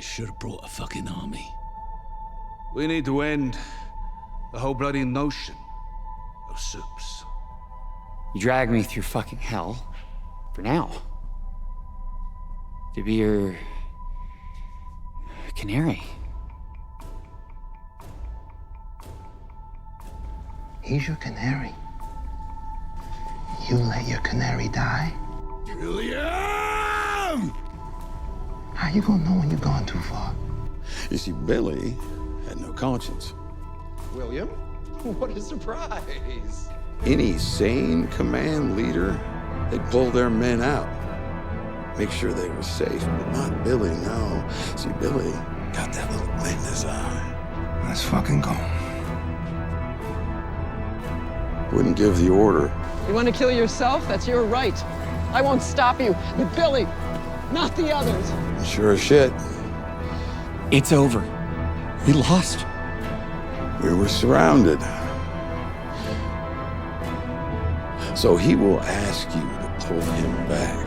You should have brought a fucking army. We need to end the whole bloody notion of soups. You drag me through fucking hell. For now. To be your... canary. He's your canary. You let your canary die? William! How you gonna know when you're gone too far? You see, Billy had no conscience. William? What a surprise! Any sane command leader, they'd pull their men out. Make sure they were safe, but not Billy, no. See, Billy got that little glint in his eye. Let's fucking go. Wouldn't give the order. You want to kill yourself? That's your right. I won't stop you, but Billy, not the others. And sure as shit, It's over. We lost. we were surrounded. So he will ask you to pull him back.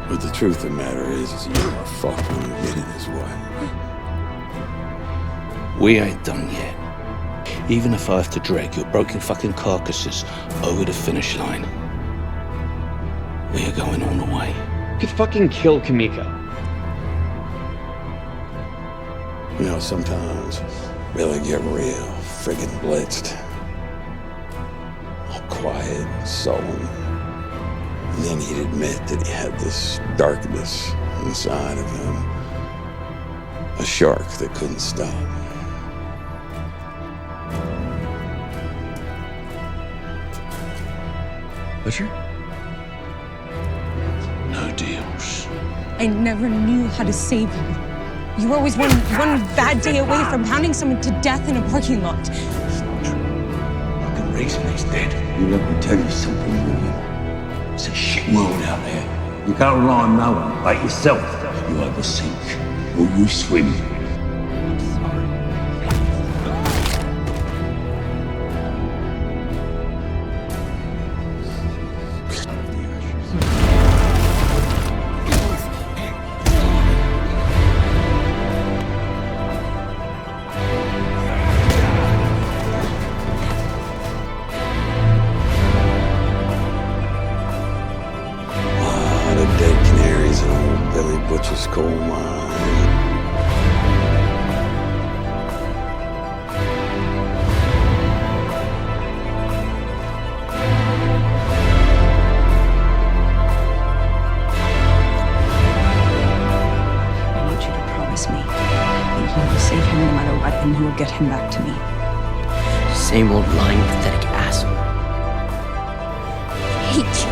But the truth of the matter is you are fucked when you get in his way. We ain't done yet. Even if I have to drag your broken fucking carcasses over the finish line, we are going all the way. You could fucking kill Kamiko. You know, sometimes Billy get real friggin' blitzed. All quiet and sullen. And then he'd admit that he had this darkness inside of him. A shark that couldn't stop. Butcher? No deals. I never knew how to save you. You were always one bad day away from pounding someone to death in a parking lot. Fucking reason he's dead. You let me tell you something, William. It's a shit world out there. You can't rely on no one but yourself. You either sink or you swim. The dead canaries in old Billy Butcher's coal mine. I want you to promise me that you will save him no matter what, and you will get him back to me. Same old lying, pathetic asshole. I hate you.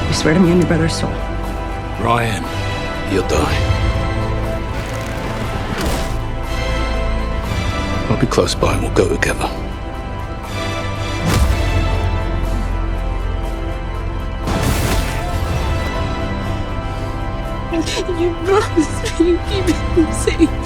You swear to me on your brother's soul. Ryan, you'll die. I'll be close by and we'll go together. You promised me you'd keep him safe.